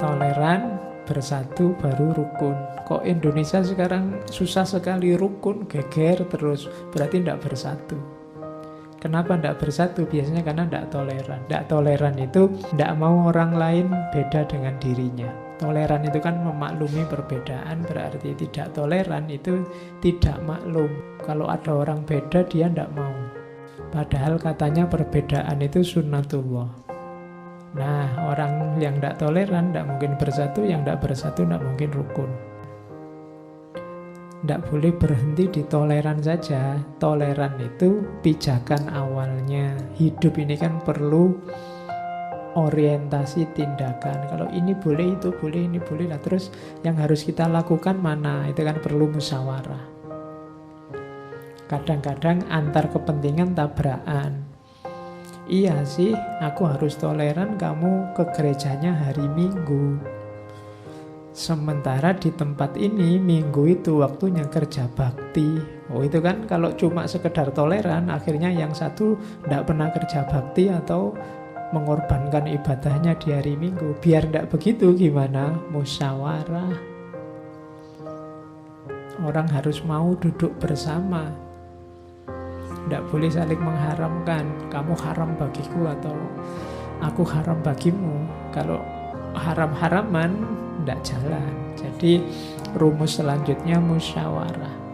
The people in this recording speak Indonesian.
toleran, bersatu baru rukun. Kok Indonesia sekarang susah sekali rukun, geger terus, berarti tidak bersatu. Kenapa tidak bersatu? Biasanya karena tidak toleran. Tidak toleran itu tidak mau orang lain beda dengan dirinya. Toleran itu kan memaklumi perbedaan, berarti tidak toleran itu tidak maklum. Kalau ada orang beda dia tidak mau. Padahal katanya perbedaan itu sunnatullah. Nah, orang yang tidak toleran tidak mungkin bersatu, yang tidak bersatu tidak mungkin rukun. Tidak boleh berhenti di toleran saja. Toleran itu pijakan awalnya. Hidup ini kan perlu orientasi tindakan. Kalau ini boleh, itu boleh, ini boleh. Nah, terus yang harus kita lakukan mana? Itu kan perlu musyawarah. Kadang-kadang antar kepentingan tabrakan. Iya sih, aku harus toleran kamu ke gerejanya hari Minggu. Sementara di tempat ini Minggu itu waktunya kerja bakti. Oh itu kan kalau cuma sekedar toleran, akhirnya yang satu tidak pernah kerja bakti atau mengorbankan ibadahnya di hari Minggu. Biar tidak begitu gimana? Musyawarah. Orang harus mau duduk bersama. Tidak boleh saling mengharamkan. Kamu haram bagiku atau aku haram bagimu. Kalau haram-haraman tidak jalan. Jadi rumus selanjutnya musyawarah.